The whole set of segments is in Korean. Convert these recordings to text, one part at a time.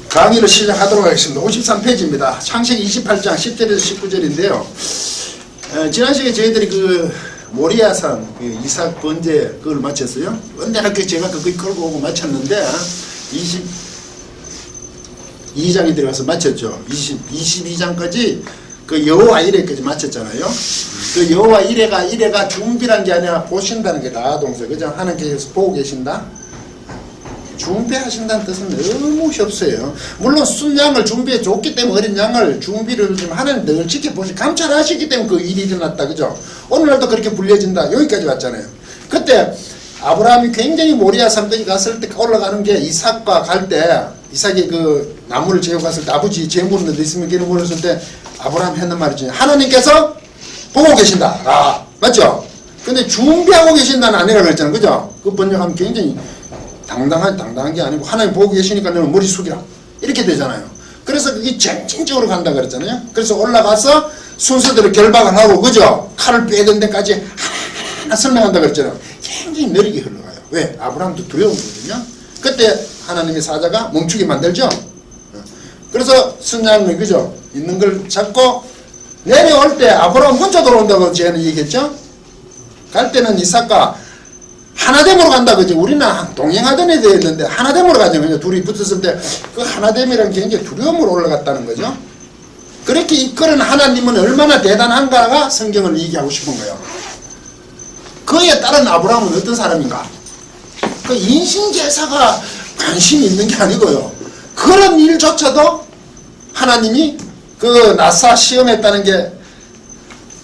강의를 시작하도록 하겠습니다. 53페이지입니다. 창세기 28장 10절에서 19절인데요. 지난 시간에 저희들이 그 모리아산 그 이삭 번제 그걸 마쳤어요. 언제나 제가 그걸 끌고 오고 마쳤는데 22장에 들어가서 마쳤죠. 22장까지 그 여호와 이레까지 마쳤잖아요. 그 여호와 이레가 중비란 게 아니라 보신다는 게 나동사. 그죠? 하나님께서 보고 계신다. 중비하신다는 뜻은 너무 협소해요. 물론 순양을 중비해 줬기 때문에 어린 양을 중비를 좀 하나님 늘 지켜보시 감찰하시기 때문에 그 일이 일어났다. 그죠? 오늘날도 그렇게 불려진다. 여기까지 왔잖아요. 그때 아브라함이 굉장히 모리아 산까지 갔을 때 올라가는 게 이삭과 갈 때 이삭이 그 나무를 재고 갔을 때 아버지 재물은 어디 있으면 걔는 물었을 때 아브라함 했는 말이지. 하나님께서 보고 계신다. 아, 맞죠? 근데 준비하고 계신다는 아니라 그랬잖아요. 그죠? 그 번역하면 굉장히 당당한 게 아니고 하나님 보고 계시니까 너는 머리 숙이라. 이렇게 되잖아요. 그래서 그게 전진적으로 간다 그랬잖아요. 그래서 올라가서 순서대로 결박을 하고, 그죠? 칼을 빼던 데까지 하나하나 설명한다 그랬잖아요. 굉장히 느리게 흘러가요. 왜? 아브라함도 두려움거든요. 그때 하나님의 사자가 멈추게 만들죠. 그래서 순양을, 그죠? 있는 걸 잡고 내려올 때 아브라함 혼자 돌아온다고 제가 얘기했죠. 갈 때는 이삭과 하나됨으로 간다. 그죠? 우리는 동행하던 애 되었는데 하나됨으로 가죠. 그죠? 둘이 붙었을 때 그 하나됨이라는 게 굉장히 두려움으로 올라갔다는 거죠. 그렇게 이끄는 하나님은 얼마나 대단한가가 성경을 얘기하고 싶은 거예요. 그에 따른 아브라함은 어떤 사람인가? 그 인신제사가 관심이 있는 게 아니고요. 그런 일조차도 하나님이 그 나사 시험했다는 게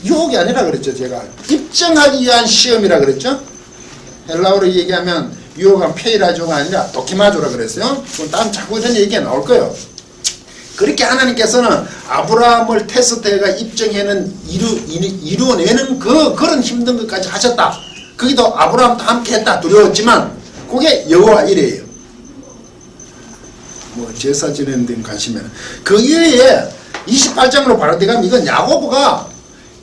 유혹이 아니라 그랬죠. 제가 입증하기 위한 시험이라 그랬죠. 헬라어로 얘기하면 유혹한 페이라조가 아니라 도키마조라 그랬어요. 그럼 다음 자꾸 이런 얘기가 나올 거예요. 그렇게 하나님께서는 아브라함을 테스트해가 입증해는 이루어내는 그런 힘든 것까지 하셨다. 거기도 아브라함도 함께 했다. 두려웠지만 그게 여호와 이레예요. 뭐 제사 지내는 데는 관심에는 그 이외에 28장으로 바로 들어가면 이건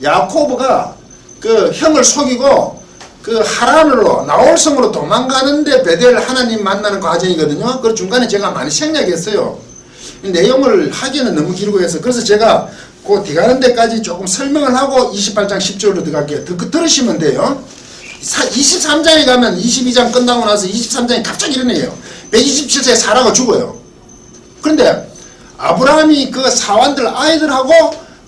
야코브가 그 형을 속이고 그 하란으로 나홀성으로 도망가는데 베델 하나님 만나는 과정이거든요. 그 중간에 제가 많이 생략했어요. 내용을 하기에는 너무 길고 해서 그래서 제가 그 뒤가는 데까지 조금 설명을 하고 28장 10절로 들어갈게요. 들으시면 돼요. 23장에 가면 22장 끝나고 나서 23장에 갑자기 일어나요. 127세에 사라가 죽어요. 그런데 아브라함이 그 사환들 아이들하고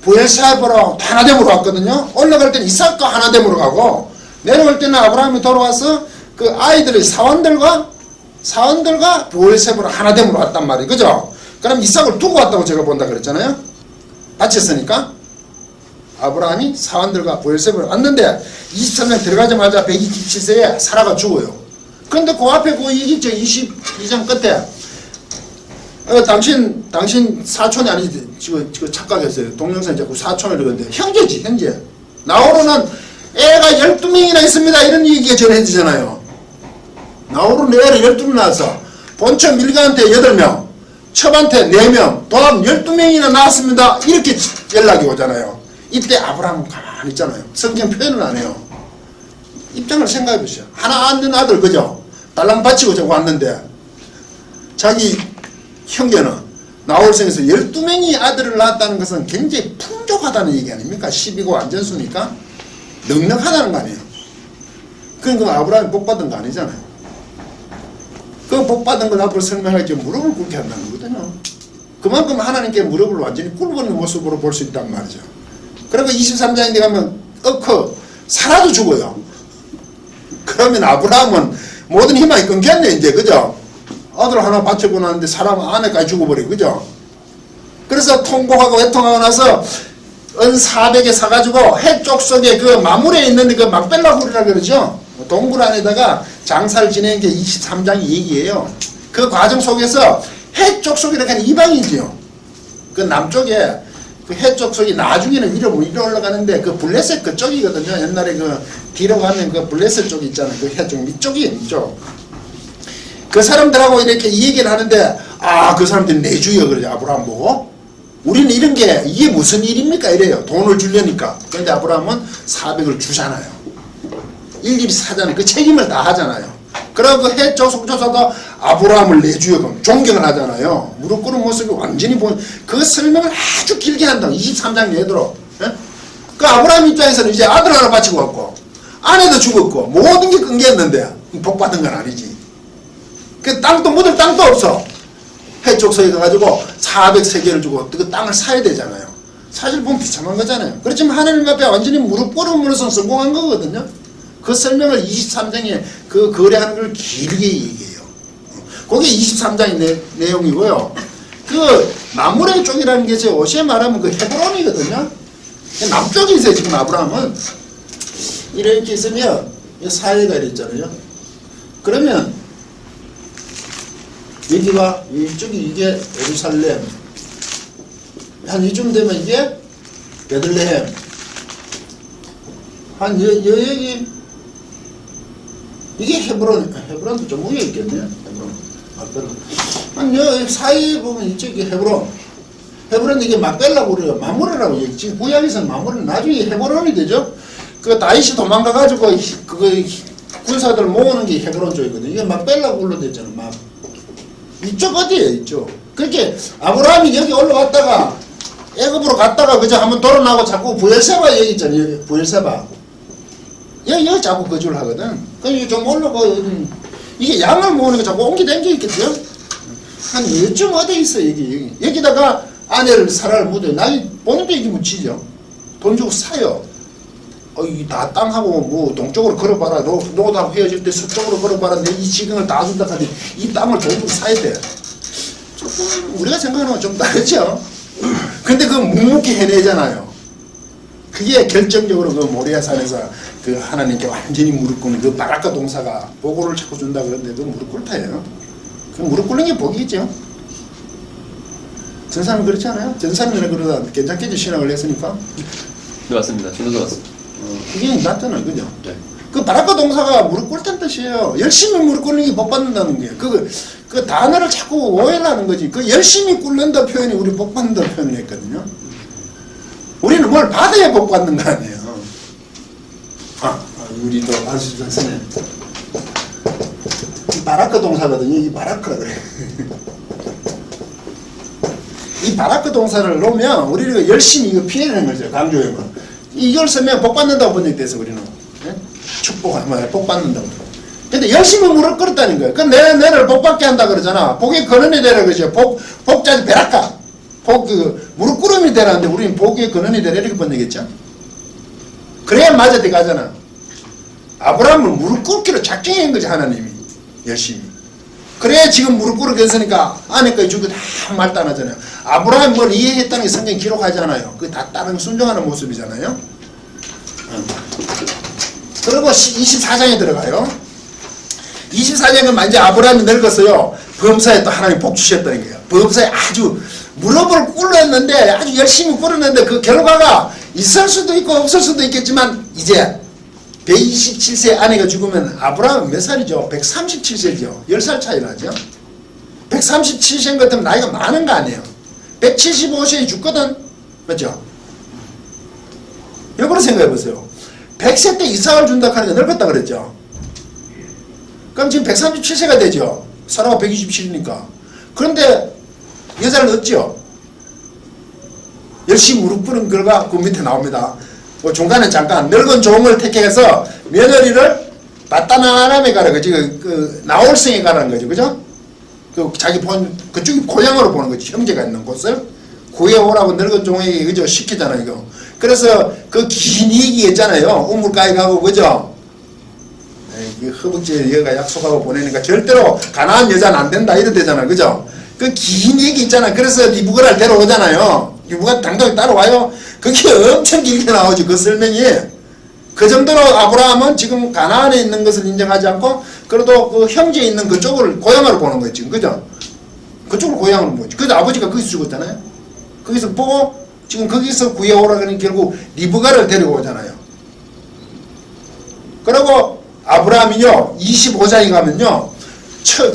부엘세바로 하나됨으로 왔거든요. 올라갈 때는 이삭과 하나됨으로 가고 내려올 때는 아브라함이 돌아와서 그 아이들의 사원들과 부엘세바로 하나됨으로 왔단 말이에요. 그죠? 그럼 이삭을 두고 왔다고 제가 본다 그랬잖아요. 바쳤으니까 아브라함이 사원들과 부엘세바로 왔는데 23장 들어가자마자 127세에 사라가 죽어요. 그런데 그 앞에 그 얘기죠. 22장 끝에 당신 사촌이 아니지. 지금 착각했어요. 동영상 자꾸 사촌을 그러는데 형제지, 형제. 나홀로는 애가 12명이나 있습니다. 이런 얘기가 전해지잖아요. 나홀로는 애를 12명 낳았어. 본처 밀가한테 8명, 첩한테 4명, 도합 12명이나 낳았습니다. 이렇게 연락이 오잖아요. 이때 아브라함은 가만히 있잖아요. 성경 표현을 안 해요. 입장을 생각해 보세요. 하나 앉은 아들, 그죠? 달랑 바치고 저거 왔는데 자기 형제는 나홀성에서 12명이 아들을 낳았다는 것은 굉장히 풍족하다는 얘기 아닙니까? 12고 완전수니까 넉넉하다는 거 아니에요. 그러니까 아브라함이 복받은 거 아니잖아요. 그 복받은 걸 앞으로 설명할 때 무릎을 꿇게 한다는 거거든요. 그만큼 하나님께 무릎을 완전히 꿇는 모습으로 볼 수 있단 말이죠. 그리고 23장에 가면 사라도 죽어요. 그러면 아브라함은 모든 희망이 끊겼네 이제. 그죠? 아들 하나 바치고 나는데 사람 아내까지 죽어버리고. 그죠? 그래서 통곡하고 애통하고 나서 은 400에 사가지고 해쪽 속에 그 마물에 있는 그 막벨라 굴이라 그러죠. 동굴 안에다가 장사를 지내는 게 23장의 얘기예요. 그 과정 속에서 해쪽 속이라고 하는 이방이지요. 그 남쪽에 그 해쪽 속이 나중에는 위로 올라가는데 그 블레셋 그쪽이거든요. 옛날에 그 뒤로 가면 그 블레셋 쪽이 있잖아요. 그 해쪽 밑쪽이 이쪽. 그 사람들하고 이렇게 이 얘기를 하는데 그 사람들이 내주여 그러죠. 아브라함 보고. 우리는 이런 게 이게 무슨 일입니까? 이래요. 돈을 주려니까. 그런데 아브라함은 400을 주잖아요. 일일이 사잖아요. 그 책임을 다 하잖아요. 그리고 그 해쪽 속조사도 아브라함을 내 주여 존경을 하잖아요. 무릎 꿇은 모습이 완전히 그 설명을 아주 길게 한다. 23장 내도록. 예? 그 아브라함 입장에서는 이제 아들 하나 바치고 왔고 아내도 죽었고 모든 게 끊겼는데 복 받은 건 아니지. 그 땅도 묻을 땅도 없어. 해족서에 가가지고 400세계를 주고 그 땅을 사야 되잖아요. 사실 보면 비참한 거잖아요. 그렇지만 하나님 앞에 완전히 무릎 꿇음으로써 성공한 거거든요. 그 설명을 23장에 그 거래하는 걸 길게 얘기해요. 그게 23장의 내용이고요. 그 마므레 쪽이라는 게 제 오시에 말하면 그 헤브론이거든요. 남쪽에 있어요. 지금 아브라함은 이렇게 있으면 사해가 있잖아요. 그러면 여기가 이쪽이 이게 예루살렘 한 이쯤 되면 이게 베들레헴 한 여기 이게 헤브론도 좀 위에 있겠네요. 헤브론 한 여 사이에 보면 이쪽이 헤브론 이게 막벨라고 그래요. 마므레라고 얘기. 지금 구약에서는 마므레 나중에 헤브론이 되죠. 그 다윗이 도망가가지고 그거 군사들 모으는 게 헤브론 쪽이거든요. 이게 막벨라고 불러댔잖아. 막 이쪽 어디에요? 이쪽. 그렇게 아브라함이 여기 올라왔다가 애굽으로 갔다가 그저 한번 돌아나고 자꾸 부엘세바 여기 있잖아요. 부엘세바 여기 자꾸 거주를 하거든. 그러니까 좀 올라가고 이게 양을 모으는 거 자꾸 옮기다니게 있겠죠. 한 요즘 어디 있어 여기다가 아내를 사라를 묻어요. 나이 본인도 여기 묻히죠. 돈 주고 사요. 다 땅하고 뭐 동쪽으로 걸어봐라. 너하고 헤어질 때 서쪽으로 걸어봐라. 내 이 지경을 다 준다 하는데 이 땅을 전부 사야 돼. 조금 우리가 생각하는 건 좀 다르죠. 근데 그 묵묵히 해내잖아요. 그게 결정적으로 그 모리아산에서 그 하나님께 완전히 무릎 꿇는 그 바라카 동사가 보고를 자꾸 준다 그러는데 그 무릎 꿇다예요. 그 무릎 꿇는 게 복이죠. 전사는 그렇지 않아요? 전사는 그러다 괜찮겠죠. 신앙을 했으니까. 네, 맞습니다. 저도 들었습니다. 그게 낫잖아요. 그죠? 네. 그 바라카 동사가 무릎 꿇다는 뜻이에요. 열심히 무릎 꿇는 게 복 받는다는 게. 그 단어를 자꾸 오해를 하는 거지. 그 열심히 꿇는다 표현이 우리 복 받는다 표현을 했거든요. 우리는 뭘 받아야 복 받는 거 아니에요. 우리 또 안수 선생님. 이 바라카 동사거든요. 이 바라카 그래. 이 바라카 동사를 놓으면 우리가 열심히 이거 피해내는 거죠. 강조해요. 이걸 쓰면 복 받는다고 번역돼서 우리는. 네? 복 받는다고. 근데 열심히 무릎 꿇었다는 거예요. 그럼 내를 복 받게 한다 그러잖아. 복의 근원이 되라 그러죠. 복자지 베라카. 무릎 꿇음이 되라는데 우리는 복의 근원이 되라 이렇게 번역했죠. 그래야 맞아 들어가잖아. 아브라함은 무릎 꿇기로 작정한 거지 하나님이. 열심히. 그래야 지금 무릎 꿇게 했으니까 아내까지 죽고 다 말도 안 하잖아요. 아브라함이 뭘 이해했다는 게 성경에 기록하잖아요. 그게 다 다른 순종하는 모습이잖아요. 그리고 24장에 들어가요. 24장은 이제 아브라함이 늙었어요. 범사에 또 하나님 복 주셨다는 거예요. 범사에 아주 무릎을 꿇었는데 아주 열심히 꿇었는데 그 결과가 있을 수도 있고 없을 수도 있겠지만 이제 127세 아내가 죽으면 아브라함은 몇 살이죠? 137세죠. 10살 차이 나죠? 137세인 것 같으면 나이가 많은 거 아니에요. 175세에 죽거든. 맞죠? 역으로 생각해 보세요. 100세 때 이삭을 준다 하니까 늙었다 그랬죠? 그럼 지금 137세가 되죠? 사람가 127이니까. 그런데 여자를 얻죠? 열심히 무릎 꿇은 결과 그 밑에 나옵니다. 중간에 잠깐 늙은 종을 택해서 며느리를 바다나람에 가라 그지 나홀성에 가라는 거죠. 그죠? 자기 그쪽이 고향으로 보는 거지. 형제가 있는 곳을 구해오라고 늙은 종에게 그죠? 시키잖아요. 이거. 그래서 그 긴 얘기 있잖아요. 우물가에 가고 그죠? 허벅지에 여가 약속하고 보내니까 절대로 가난한 여자는 안 된다 이러대잖아. 그죠? 그 긴 얘기 있잖아. 그래서 리브가를 데려오잖아요. 리브가 당당히 따라와요. 그게 엄청 길게 나오죠. 그 설명이. 그 정도로 아브라함은 지금 가나안에 있는 것을 인정하지 않고 그래도 그 형제에 있는 그쪽을 고향으로 보는 거예요. 지금. 그죠? 그쪽을 고향으로 보죠. 그래서 아버지가 거기서 죽었잖아요. 거기서 보고 지금 거기서 구해오라 그러니 결국 리브가를 데리고 오잖아요. 그리고 아브라함이요 25장에 가면요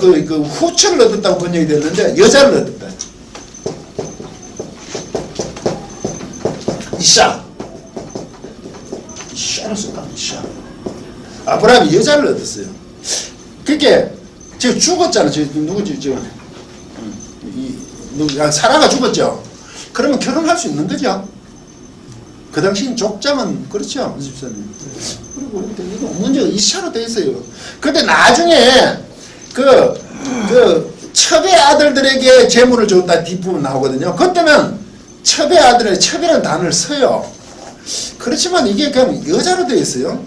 그 후처를 얻었다고 번역이 됐는데 여자를 얻었다. 이샤를 썼다. 이샤. 아브라함이 여자를 얻었어요. 그게 지금 죽었잖아. 저 누구지? 사라가 죽었죠. 그러면 결혼할 수 있는 거죠. 그 당시 족장은 그렇죠. 집사님. 그리고 이거 문제가 2차로 돼 있어요. 근데 나중에 그 첩의 아들들에게 재물을 줬다 뒷부분 나오거든요. 그때는 첩의 아들에 첩이라는 단어를 써요. 그렇지만 이게 그냥 여자로 되어 있어요.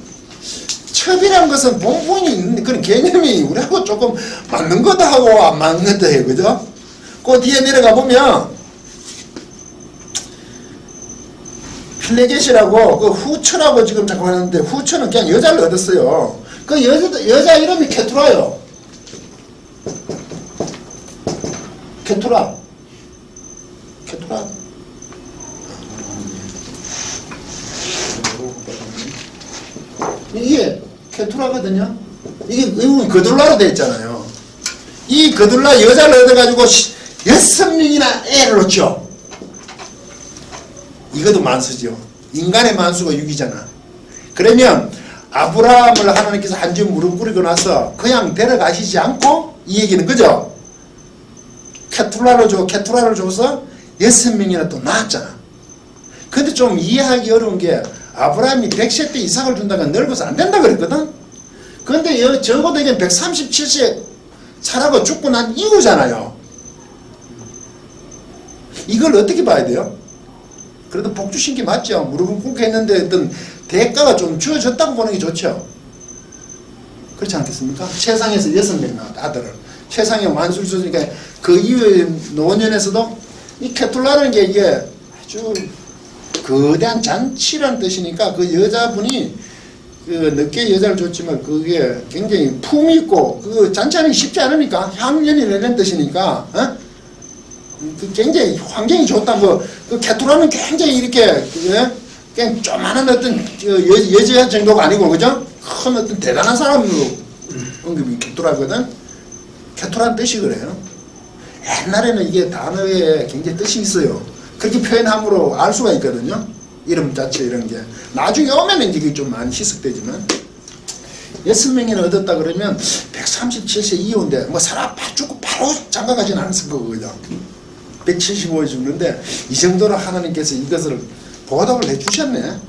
첩이라는 것은 본분이 있는 그런 개념이 우리하고 조금 맞는 것도 하고 안 맞는 것도 해요. 그죠? 그 뒤에 내려가 보면 필레겟이라고 그 후처라고 지금 자꾸 하는데 후처는 그냥 여자를 얻었어요. 그 여자 이름이 케투라요. 케투라. 이게 케투라거든요. 이게 거둘라로 되어 있잖아요. 이 거둘라 여자를 얻어가지고 6명이나 애를 얻죠. 이것도 만수죠. 인간의 만수가 6이잖아. 그러면 아브라함을 하나님께서 한 점 무릎 꿇이고 나서 그냥 데려가시지 않고 이 얘기는 그죠? 케투라를 줘서 6명이나 또 낳았잖아. 근데 좀 이해하기 어려운 게 아브라함이 100세 때 이삭을 준다가 늙어서 안 된다 그랬거든. 근데 적어도 이게 137세 살아가 죽고 난 이후잖아요. 이걸 어떻게 봐야 돼요? 그래도 복 주신 게 맞죠. 무릎은 꿇게 했는데 어떤 대가가 좀 주어졌다고 보는 게 좋죠. 그렇지 않겠습니까? 세상에서 6명 나왔다, 아들을. 세상에 만수를 줬으니까 그 이후에 노년에서도 이 케툴라라는 게 이게 아주 거대한 잔치라는 뜻이니까 그 여자분이 그 늦게 여자를 줬지만 그게 굉장히 품이 있고 그 잔치하는 게 쉽지 않으니까 향연이 내는 뜻이니까 그 굉장히 환경이 좋다. 그 케투라는 굉장히 이렇게 그냥 조만한 어떤 여자 정도가 아니고 그죠? 큰 어떤 대단한 사람으로 언급이 케투라거든. 케투라는 뜻이 그래요. 옛날에는 이게 단어에 굉장히 뜻이 있어요. 그렇게 표현함으로 알 수가 있거든요. 이름 자체 이런 게. 나중에 오면 이게 좀 많이 희석되지만 6명이나 얻었다 그러면 137세 이후인데 뭐 사람 죽고 바로 장가가지는 않았을 거거든요. 175에 죽는데 이 정도로 하나님께서 이것을 보답을 해주셨네.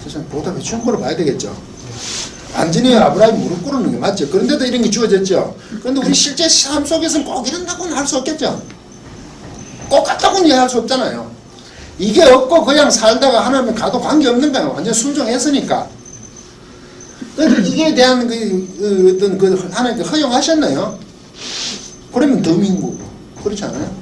세상 보답해 준 거로 봐야 되겠죠. 완전히 아브라함이 무릎 꿇는 게 맞죠. 그런데도 이런 게 주어졌죠. 그런데 우리 실제 삶 속에서는 꼭 이런다고는 할 수 없겠죠. 꼭 같다고는 이해할 수 없잖아요. 이게 없고 그냥 살다가 하나님 가도 관계없는 거예요. 완전 순종했으니까. 그런데 이게 대한 어떤 하나님께 허용하셨나요? 그러면 더 민구고. 그렇지 않아요?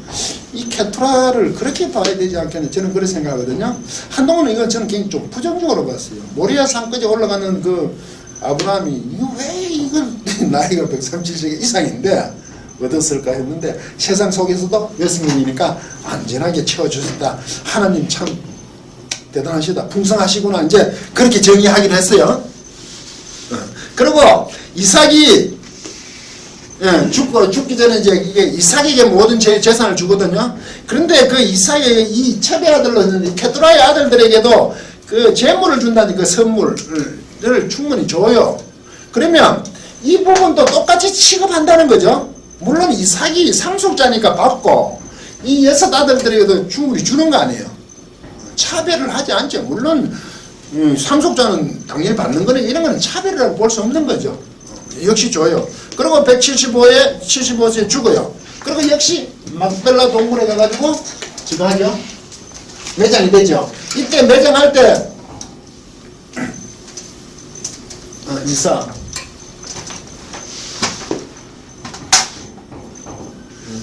이 케투라를 그렇게 봐야 되지 않겠나 저는 그렇게 생각하거든요. 한동안은 이건 저는 굉장히 좀 부정적으로 봤어요. 모리아 산까지 올라가는 그 아브라함이 왜 이걸 나이가 137세 이상인데 얻었을까 했는데 세상 속에서도 6명이니까 완전하게 채워주셨다. 하나님 참 대단하시다. 풍성하시구나. 이제 그렇게 정의하기로 했어요. 그리고 이삭이 죽기 전에 이제 이게 이삭에게 모든 재산을 주거든요. 그런데 그 이삭의 이 첩의 아들로 케투라의 아들들에게도 그 재물을 준다는 그 선물을 충분히 줘요. 그러면 이 부분도 똑같이 취급한다는 거죠. 물론 이삭이 상속자니까 받고 이 6 아들들에게도 충분히 주는 거 아니에요. 차별을 하지 않죠. 물론 상속자는 당연히 받는 거는 이런 거는 차별이라고 볼 수 없는 거죠. 역시 줘요. 그리고 175세 죽어요. 그리고 역시 막벨라 동굴에 가가지고 지금 하죠. 매장이 되죠. 이때 매장할 때 이삭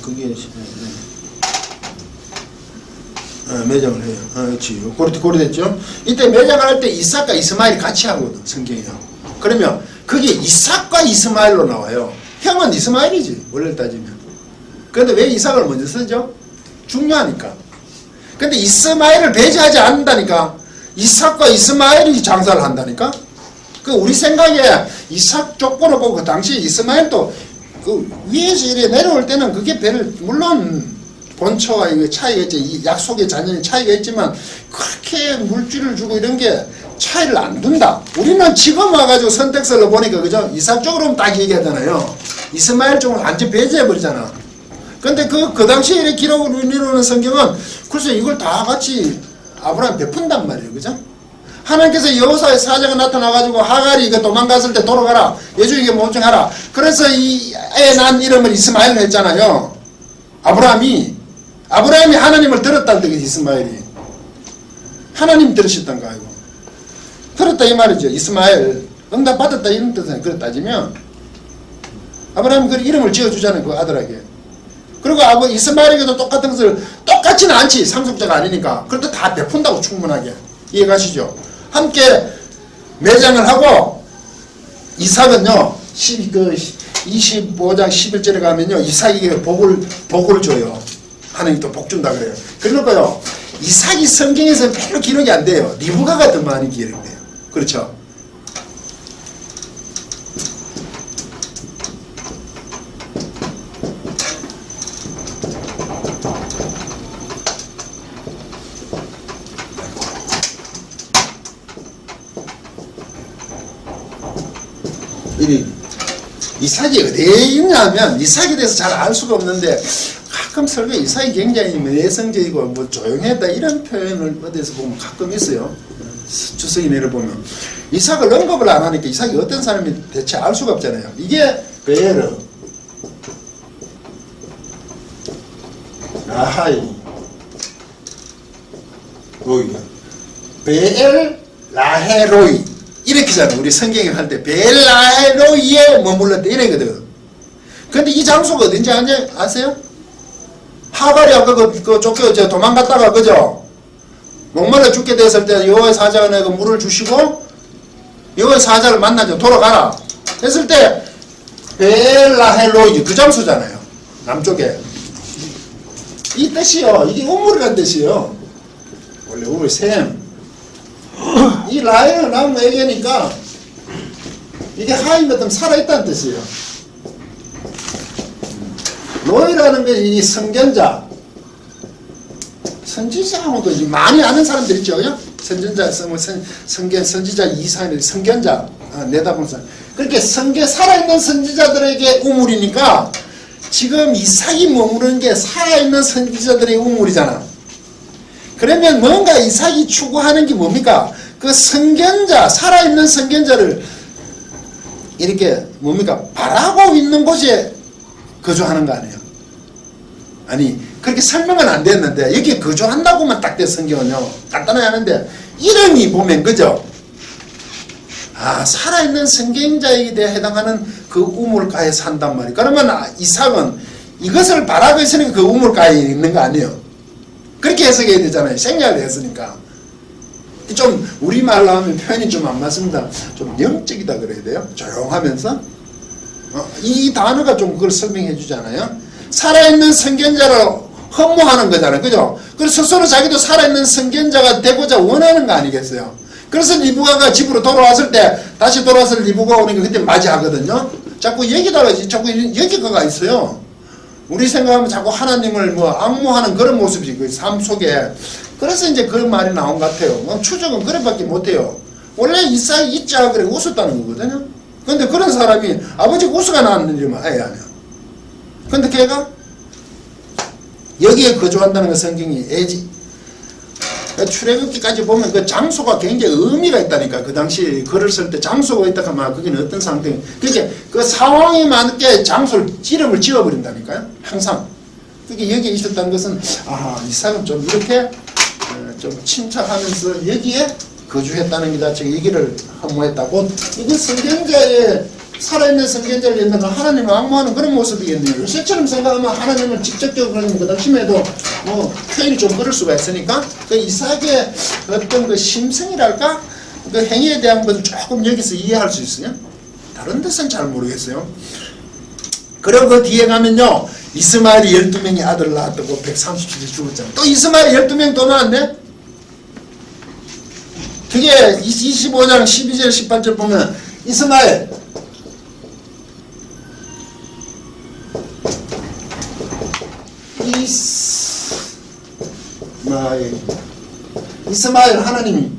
그게 매장을 해요. 그렇지. 고리 됐죠. 이때 매장할 때 이삭과 이스마엘 같이 하거든 성경이요. 그러면 그게 이삭과 이스마엘로 나와요. 형은 이스마엘이지 원래 따지면. 그런데 왜 이삭을 먼저 쓰죠? 중요하니까. 근데 이스마엘을 배제하지 않는다니까. 이삭과 이스마엘이 장사를 한다니까. 그 우리 생각에 이삭 족보를 보고 그 당시 이스마엘도 그 위에서 이래 내려올 때는 그게 배를 물론 본처와 이게 차이가 있지. 이 약속의 잔연의 차이가 있지만 그렇게 물질을 주고 이런 게 차이를 안 둔다. 우리는 지금 와가지고 선택설로 보니까 그죠? 이삭 쪽으로는 딱 얘기하잖아요. 이스마엘 쪽은 완전 배제해버리잖아. 근데 그 당시에 이렇게 기록을 이루는 성경은 글쎄 이걸 다 같이 아브라함 베푼단 말이에요. 그죠? 하나님께서 여호사의 사자가 나타나가지고 하갈이 이거 도망갔을 때 돌아가라. 여주에게 모증하라. 그래서 이 애 난 이름을 이스마엘을 했잖아요. 아브라함이 하나님을 들었다는 뜻이 이스마엘이. 하나님 들으셨던 거 아니고. 들었다 이 말이죠. 이스마엘. 응답 받았다 이런 뜻은 그렇게 따지면 아브라함이 그 이름을 지어주잖아요. 그 아들에게. 그리고 이스마엘에게도 똑같은 것을 똑같지는 않지. 상속자가 아니니까. 그래도 다 베푼다고 충분하게. 이해가시죠? 함께 매장을 하고 이삭은요 25장 11절에 가면요 이삭에게 복을 줘요. 하나님 또 복 준다 그래요. 그러니까요 이삭이 성경에서 별로 기록이 안 돼요. 리브가가 더 많이 기록돼요. 그렇죠? 이삭이 어디에 있냐면 이삭에 대해서 잘 알 수가 없는데 가끔 설교 이삭이 굉장히 내성적이고 뭐 조용했다 이런 표현을 어디서 보면 가끔 있어요. 주석이 내려보면 이삭을 언급을 안 하니까 이삭이 어떤 사람이 대체 알 수가 없잖아요. 이게 베에르 라하이 로이 베엘 라헤로이 이렇게잖아. 우리 성경에 할 때 벨라헤로이에 머물렀다 이래거든. 근데 이 장소가 어딘지 아세요? 하갈이 아까 쫓겨 도망갔다가 그죠? 목말라 죽게 됐을 때 여호와의 사자가 내가 물을 주시고 여호와의 사자를 만나죠. 돌아가라 했을 때 벨라헤로이 그 장소잖아요. 남쪽에 이 뜻이요. 이게 우물이라는 뜻이에요. 원래 우물 샘. 이 라헬은 나무 애기니까 이게 하임 같으면 살아있다는 뜻이에요. 로이라는 게 이 선견자, 선지자하고도 많이 아는 사람들 있죠. 선전자, 선지자 이사는 선견자, 내다보는 사람. 그렇게 살아있는 선지자들에게 우물이니까 지금 이삭이 머무르는 게 살아있는 선지자들의 우물이잖아. 그러면 뭔가 이삭이 추구하는 게 뭡니까? 그 선견자, 살아있는 선견자를 이렇게 뭡니까? 바라고 있는 곳에 거주하는 거 아니에요? 아니, 그렇게 설명은 안 됐는데, 여기 거주한다고만 딱 돼, 성경은요. 간단하게 하는데, 이름이 보면, 그죠? 아, 살아있는 선견자에 대해 해당하는 그 우물가에 산단 말이에요. 그러면 이삭은 이것을 바라고 있으니까 그 우물가에 있는 거 아니에요? 그렇게 해석해야 되잖아요. 생략을 했으니까. 좀 우리말로 하면 표현이 좀 안 맞습니다. 좀 영적이다 그래야 돼요. 조용하면서 이 단어가 좀 그걸 설명해 주잖아요. 살아있는 선견자를 허무하는 거잖아요. 그죠? 그래서 스스로 자기도 살아있는 선견자가 되고자 원하는 거 아니겠어요? 그래서 리브가가 집으로 돌아왔을 때 다시 돌아와서 리브가 오니까 그때 맞이하거든요. 자꾸 여기다가 자꾸 여기가 있어요. 우리 생각하면 자꾸 하나님을 뭐 악무하는 그런 모습이 그 삶 속에. 그래서 이제 그런 말이 나온 것 같아요. 추적은 그래밖에 못해요. 원래 이삭이 있자 그래 웃었다는 거거든요. 근데 그런 사람이 아버지가 웃어가 나왔는 일만 아예 아니야. 근데 걔가 여기에 거주한다는 거 성경이 출애굽기까지 보면 그 장소가 굉장히 의미가 있다니까. 그 당시 글을 쓸 때 장소가 있다 하면 그게는 어떤 상태. 그게 그 상황에 맞게 이름을 지어버린다니까요. 항상. 그게 여기에 있었다는 것은 이삭은 좀 이렇게 좀 침착하면서 여기에 거주했다는 게 자체가 얘기를 허무했다고. 이게 선견자의 살아있는 선견자를 얘기하는 하나님을 악무하는 그런 모습이겠네요. 요새처럼 생각하면 하나님을 직접적으로 그러면 그 당시에도 뭐 표현이 좀 그럴 수가 있으니까 그 이삭의 어떤 그 심성이랄까 그 행위에 대한 것을 조금 여기서 이해할 수 있어요. 다른 데서는 잘 모르겠어요. 그리고 그 뒤에 가면요 이스마엘이 12명의 아들을 낳았다고 130일 죽었잖아요. 또 이스마엘이 12명 또 낳았네. 그게 25장 12절 18절 보면 이스마엘 이스마엘 하나님이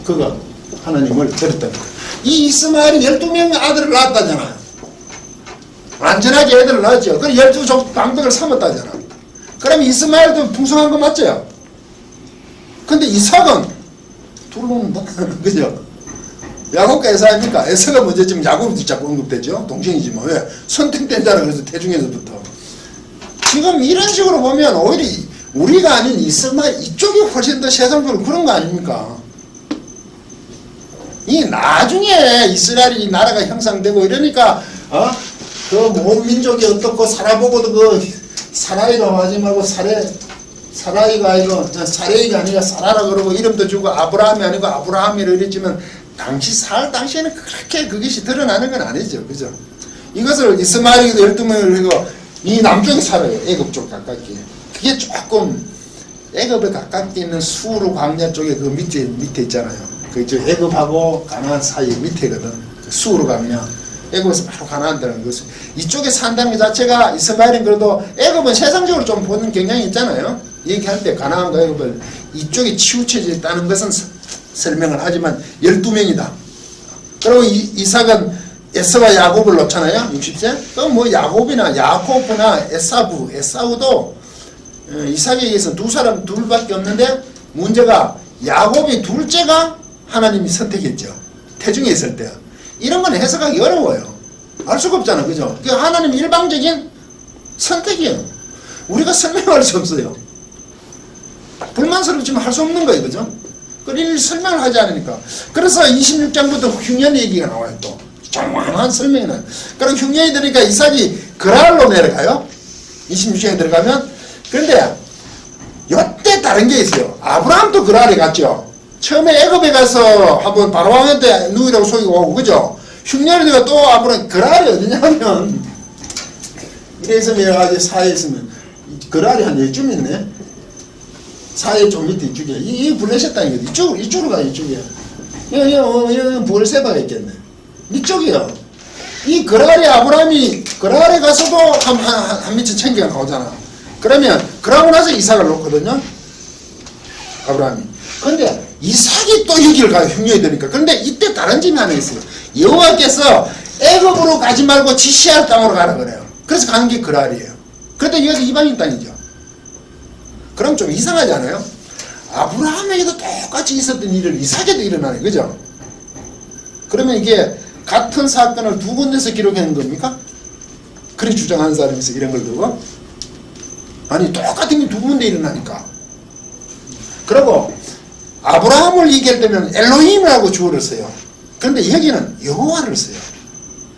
그가 하나님을 들었다는 거예요. 이 이스마엘이 12명의 아들을 낳았다잖아요. 완전하게 애들을 낳았죠. 그럼 12족 방백을 삼았다잖아. 그럼 이스마엘도 풍성한 거 맞죠? 근데 이삭은 둘을 놓는다. 그죠? 야곱과 에사입니까? 에사가 먼저 지금 야곱이 자꾸 언급되죠. 동생이지만 왜? 선택된 자라 그래서 태중에서부터. 지금 이런 식으로 보면 오히려 우리가 아닌 이스마엘 이쪽이 훨씬 더 세상적으로 그런 거 아닙니까? 이 나중에 이스라엘이 나라가 형성되고 이러니까 그 모든 민족이 어떻고 살아보고도 그 사라이가 마지막으로 사라이가 아니고 사레이가 아니라 사라라 그러고 이름도 주고 아브라함이 아니고 아브라함이라 이랬지만 당시에는 그렇게 그것이 드러나는 건 아니죠. 그죠? 이것을 이스마엘이 12명을 하고 이 남쪽에 살아요. 애굽 쪽 가깝게. 그게 조금 애굽에 가깝게 있는 수르 광야 쪽에 그 밑에 있잖아요. 그 애굽하고 가나안 사이 밑에거든. 그 수르 광야. 애굽에서 바로 가나안 들어가는 것은 이쪽에 산다는 것 자체가 이스마엘은 그래도 애굽은 세상적으로 좀 보는 경향이 있잖아요. 얘기할 때 가나안과 애굽을 이쪽에 치우쳐져 있다는 것은 설명을 하지만 12명이다. 그리고 이삭은 에서와 야곱을 놓잖아요. 60세. 그럼 뭐 야곱이나 야코브나 에사우도 이삭에 의해서 둘밖에 없는데 문제가 야곱이 둘째가 하나님이 선택했죠. 태중에 있을 때. 이런 건 해석하기 어려워요. 알 수가 없잖아. 그죠? 그 하나님 일방적인 선택이에요. 우리가 설명할 수 없어요. 불만스럽지만 할 수 없는 거예요. 그죠? 그걸 설명을 하지 않으니까. 그래서 26장부터 흉년 얘기가 나와요. 또 장황한 설명이는. 그럼 흉년이 되니까 이삭이 그랄로 내려가요. 26장에 들어가면. 그런데 이때 다른 게 있어요. 아브라함도 그랄에 갔죠. 처음에 애굽에 가서 한번 바로왕한테 누이라고 속이고 오고 그죠? 흉년이 되가 또 아브라함 그랄이 어디냐면 이래서 내가 사이에 있으면 그랄이 한 10쯤 있네. 사이에 좀 밑에 이쪽에 이 블레셋 땅이거든. 이쪽으로 가요. 이쪽에 여기 부엘세바가 있겠네. 이쪽이요. 이 그랄이 아브라함이 그랄에 가서도 한 미천 챙겨 나오잖아. 그러고 나서 이삭을 놓거든요. 아브라함이. 근데 이삭이 또 여기를 가요. 흉년이 되니까. 근데 이때 다른 점이 하나 있어요. 여호와께서 애굽으로 가지 말고 지시할 땅으로 가라 그래요. 그래서 가는 게 그랄이에요. 그런데 여기 이방인 땅이죠. 그럼 좀 이상하지 않아요? 아브라함에게도 똑같이 있었던 일을 이삭에도 일어나네. 그죠? 그러면 이게 같은 사건을 두 군데서 기록하는 겁니까? 그렇게 주장하는 사람이 있어. 이런 걸 두고. 아니 똑같은 게 두 군데 일어나니까. 그리고 아브라함을 얘기할 때는 엘로힘이라고 주어를 써요. 그런데 여기는 여호와를 써요.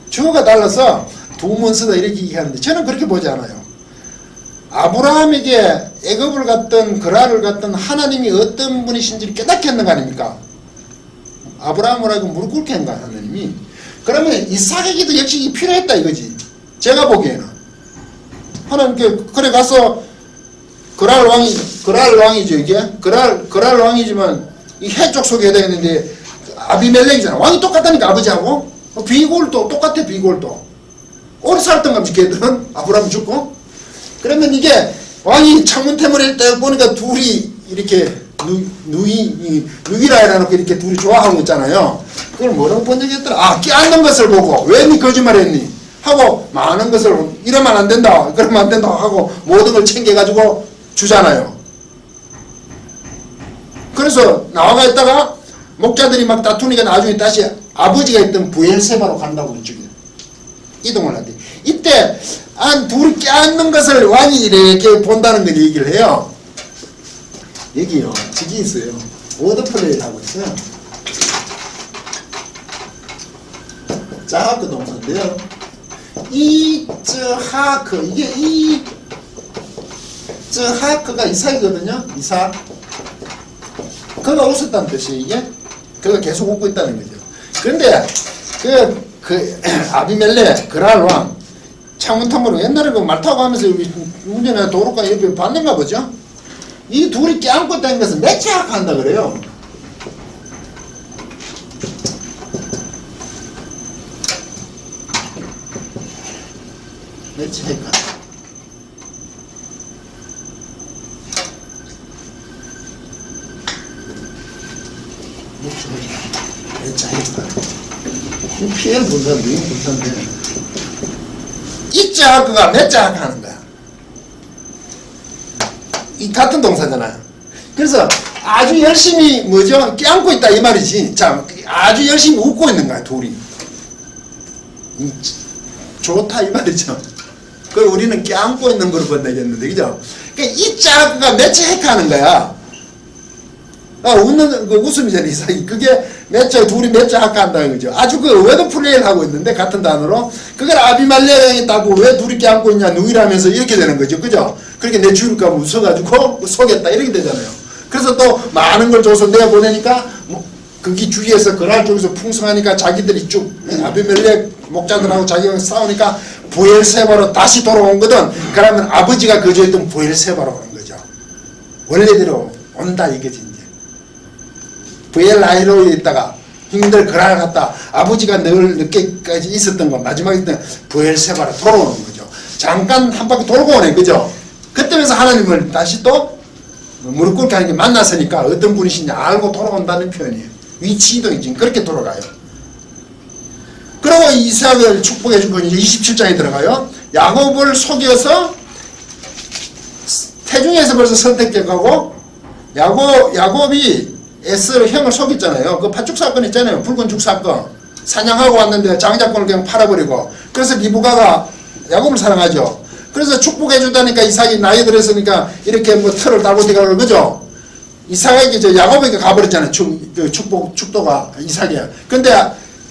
주어가 달라서 두 번 쓰다 이렇게 얘기하는데 저는 그렇게 보지 않아요. 아브라함에게 애굽을 갔던 그랄을 갔던 하나님이 어떤 분이신지를 깨닫게 했는 거 아닙니까? 아브라함을 하고 무릎 꿇게 한 거 하나님이. 그러면 이삭에게도 역시 필요했다 이거지. 제가 보기에는 하나님 그래 가서 그랄 왕이죠 이게. 그랄 왕이지만 이 해쪽 속에 해야 되는데 아비멜렉이잖아. 왕이 똑같다니까 아버지하고. 비골도 똑같아. 비골도 오래 살던 감지 걔들은 아브라함 죽고. 그러면 이게 왕이 창문 태물에 딱 보니까 둘이 이렇게 누이라 해놓고 이렇게 둘이 좋아하고 있잖아요. 그걸 뭐라고 번역했더라. 깨앗는 것을 보고 왜 니 거짓말했니 하고 많은 것을 이러면 안 된다 그러면 안 된다 하고 모든 걸 챙겨가지고 주잖아요. 그래서 나와가 있다가 목자들이 막 다투니까 나중에 다시 아버지가 있던 부엘세바로 간다고 이쪽에 이동을 하대. 이때 둘이 깨앗는 것을 왕이 이렇게 본다는 걸 얘기를 해요. 여기요. 저기 있어요. 워드플레이를 하고 있어요. 자하크 동사인데요. 하크 이게 하크가 이삭이거든요. 이삭. 그가 웃었다는 뜻이에요. 이게 그가 계속 웃고 있다는 거죠. 그런데 그 아비멜렉 그랄 왕 창문 탐으로 옛날에 그 말 타고 가면서 운전해 도로가 옆에 봤는가 보죠. 이 둘이 껴안고 있다는 것은 매체학한다 그래요. 매체학한. 매체학한. PL 분사인데, 이거 분사인데. 이자 할 거가 몇 자 하는 거야. 이 같은 동사잖아요. 그래서 아주 열심히 뭐죠? 껴안고 있다 이 말이지. 자, 아주 열심히 웃고 있는 거야, 둘이. 좋다 이 말이죠. 그 우리는 껴안고 있는 거로 번내겠는데, 그죠? 그러니까 이자 할 거가 몇 자 하는 거야. 웃는 그 웃음이잖아, 이상이. 그게 몇 자, 둘이 몇 자 할까 한다는 거죠. 아주 그 웨더 플레이를 하고 있는데, 같은 단어로. 그걸 아비말렉이 따고 왜 둘이 껴안고 있냐, 누이라면서 이렇게 되는 거죠. 그죠? 그렇게 내 죽을까 무서워가지고 속였다, 이렇게 되잖아요. 그래서 또 많은 걸 줘서 내가 보내니까, 거기 주위에서 그날 쪽에서 풍성하니까 자기들이 쭉, 아비멜렉 목자들하고 자기가 싸우니까 부엘세바로 다시 돌아온 거든, 그러면 아버지가 거주했던 부엘세바로 오는 거죠. 원래대로 온다, 이거지. 부엘라이로에 있다가 형들 그날 갔다 아버지가 늘 늦게까지 있었던 거 마지막에 있던 부엘세바로 돌아오는 거죠. 잠깐 한 바퀴 돌고 오네, 그죠? 그때면서 하나님을 다시 또 무릎 꿇게 하는 게 만났으니까 어떤 분이신지 알고 돌아온다는 표현이에요. 위치 이동이 지금 그렇게 돌아가요. 그리고 이삭을 축복해 준 건 이제 27장에 들어가요. 야곱을 속여서 태중에서 벌써 선택되고 야곱이 에스를 형을 속였잖아요. 그 팥죽 사건 있잖아요. 붉은 죽 사건. 사냥하고 왔는데 장자권을 그냥 팔아버리고. 그래서 리브가가 야곱을 사랑하죠. 그래서 축복해주다니까 이삭이 나이 들었으니까 이렇게 뭐 털을 달고 들어가는 거죠. 이삭에게 야곱에게 가버렸잖아요. 축도가 이삭이야. 근데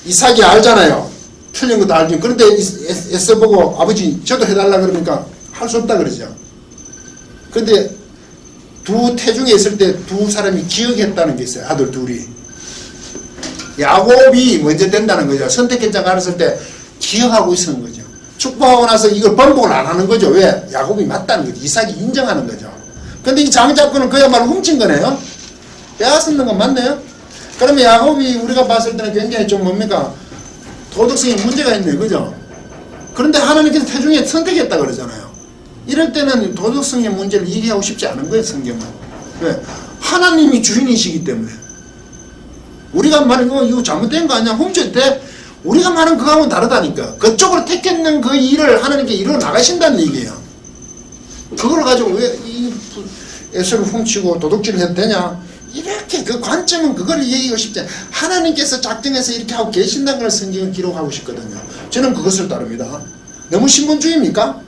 이삭이 알잖아요. 틀린 것도 알지. 그런데 에스 보고 아버지 저도 해달라 그러니까 할 수 없다 그러죠. 근데 두 태중에 있을 때 두 사람이 기억했다는 게 있어요. 아들 둘이. 야곱이 먼저 된다는 거죠. 선택했자가 알았을 때 기억하고 있었는 거죠. 축복하고 나서 이걸 번복을 안 하는 거죠. 왜? 야곱이 맞다는 거죠. 이삭이 인정하는 거죠. 근데 이 장자권은 그야말로 훔친 거네요. 빼앗는 건 맞네요. 그러면 야곱이 우리가 봤을 때는 굉장히 좀 뭡니까? 도덕성에 문제가 있네요. 그죠? 그런데 하나님께서 태중에 선택했다 그러잖아요. 이럴 때는 도덕성의 문제를 얘기하고 싶지 않은 거예요, 성경은. 왜? 하나님이 주인이시기 때문에. 우리가 말하는 거, 이거 잘못된 거 아니야? 훔쳤대? 우리가 말하는 그거하고는 다르다니까. 그쪽으로 택했는 그 일을 하나님께 이루어 나가신다는 얘기예요. 그걸 가지고 왜 이 에서를 훔치고 도둑질을 해도 되냐? 이렇게 그 관점은 그걸 얘기하고 싶지 않아요. 하나님께서 작정해서 이렇게 하고 계신다는 걸 성경은 기록하고 싶거든요. 저는 그것을 따릅니다. 너무 신분주의입니까?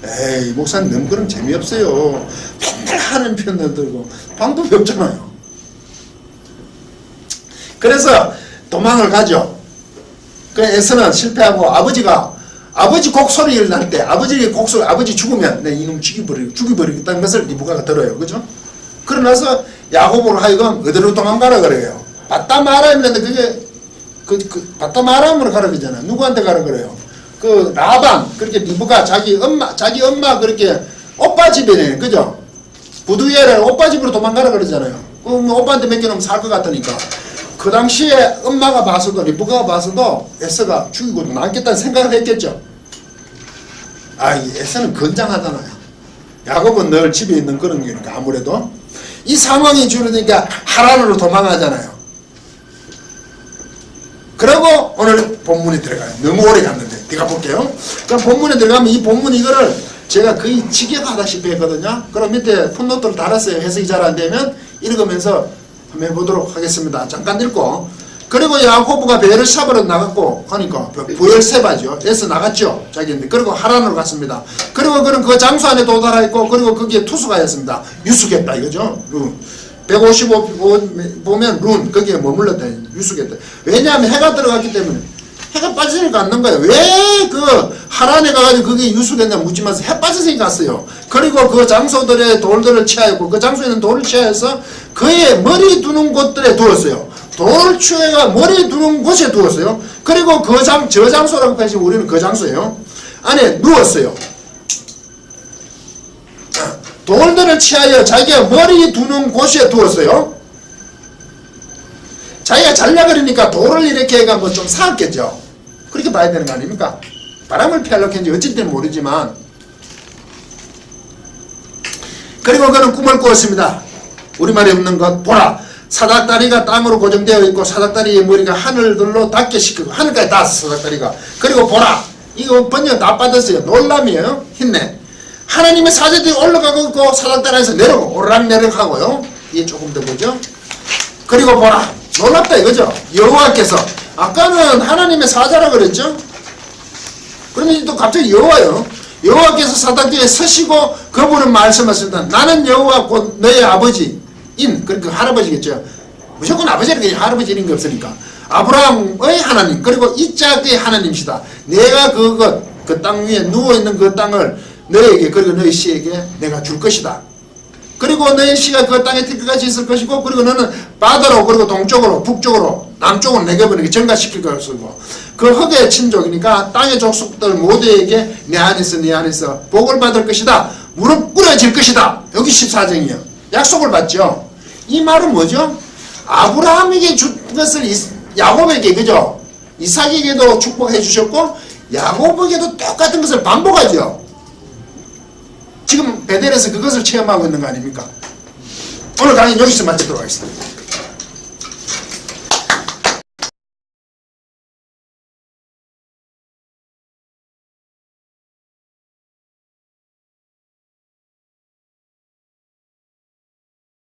에이, 목사님 너무 그럼 재미없어요. 맨날 하는 편들 들고 방법이 없잖아요. 그래서 도망을 가죠. 그 에서는 실패하고 아버지 곡소리를 날 때 아버지 죽으면 내 이놈 죽이버리겠다는 것을 리브가가 들어요. 그죠? 그러나서 야곱으로 하여금 어디로 도망가라 그래요. 바다마라 했는데 그게 바다마람으로 가라 그러잖아요. 누구한테 가라 그래요? 그 라반, 그렇게 리브가 자기 엄마 그렇게 오빠 집이네. 그죠? 부두엘을 오빠 집으로 도망가라 그러잖아요. 그럼 오빠한테 맡겨놓으면 살 것 같으니까. 그 당시에 엄마가 봐서도, 리브가가 봐서도 에서가 죽이고도 남겠다는 생각을 했겠죠. 이 에서는 건장하잖아요. 야곱은 늘 집에 있는 그런 거니까 아무래도. 이 상황이 줄으니까 하란으로 도망하잖아요. 그리고 오늘 본문에 들어가요. 너무 오래 갔는데. 내가 볼게요. 그럼 본문에 들어가면 이 본문 이거를 제가 거의 직역하다시피 했거든요. 그럼 밑에 풋노트를 달았어요. 해석이 잘 안 되면 읽으면서 한번 해보도록 하겠습니다. 잠깐 읽고. 그리고 야고보가 베르사바로 나갔고 하니까 부엘세바죠. 에서 나갔죠. 자기인데. 그리고 하란으로 갔습니다. 그리고 그는 그 장소 안에 도달했고 그리고 거기에 투수가였습니다. 유숙했다 이거죠. 155 보면 룬 거기에 머물렀다. 유숙했다. 왜냐하면 해가 들어갔기 때문에 해가 빠지니까 않는 거예요. 왜 그 하란에 가가지고 거기에 유숙했냐 묻지마서 해 빠졌으니까 갔어요. 그리고 그 장소들의 돌들을 취하였고 그 장소에 있는 돌을 취하여서 그의 머리 두는 곳들에 두었어요. 돌추에가 머리 두는 곳에 두었어요. 그리고 저 장소라고 하시면 우리는 그 장소예요. 안에 누웠어요. 돌들을 취하여 자기가 머리 두는 곳에 두었어요. 자기가 잘려 그러니까 돌을 이렇게 해가 뭐 좀 사았겠죠. 그렇게 봐야 되는 거 아닙니까? 바람을 피하려고 했는지 어쩔 때는 모르지만. 그리고 그는 꿈을 꾸었습니다. 우리말에 없는 것 보라. 사닥다리가 땅으로 고정되어 있고 사닥다리의 머리가 하늘들로 닿게 시키고 하늘까지 닿았어 사닥다리가. 그리고 보라 이거 번역 다 받았어요. 놀람이에요. 힘내. 하나님의 사제들이 올라가고 있고 사닥다리에서 내려오고 오르락내리락하고요. 이게 조금 더 보죠. 그리고 보라 놀랍다 이거죠. 여호와께서 아까는 하나님의 사자라 그랬죠. 그러면 또 갑자기 여호와께서 사닥다리에 서시고 그분은 말씀하셨다. 나는 여호와 곧 너의 아버지 그러니까 할아버지겠죠. 무조건 아버지는 할아버지 이런 게 없으니까. 아브라함의 하나님 그리고 이삭의 하나님이시다. 내가 그 땅 위에 누워있는 그 땅을 너에게 그리고 너희 씨에게 내가 줄 것이다. 그리고 너희 씨가 그 땅에 티끌같이 있을 것이고 그리고 너는 바다로 그리고 동쪽으로 북쪽으로 남쪽으로 내겨버리게 전가시킬 것이고 그 흑의 친족이니까 땅의 족속들 모두에게 내 안에서 복을 받을 것이다. 무릎 꿇어질 것이다. 여기 14장이에요. 약속을 받죠. 이 말은 뭐죠? 아브라함에게 준 것을 야곱에게 그죠? 이삭에게도 축복해 주셨고 야곱에게도 똑같은 것을 반복하죠. 지금 베델에서 그것을 체험하고 있는 거 아닙니까? 오늘 강의 여기서 마치도록 하겠습니다.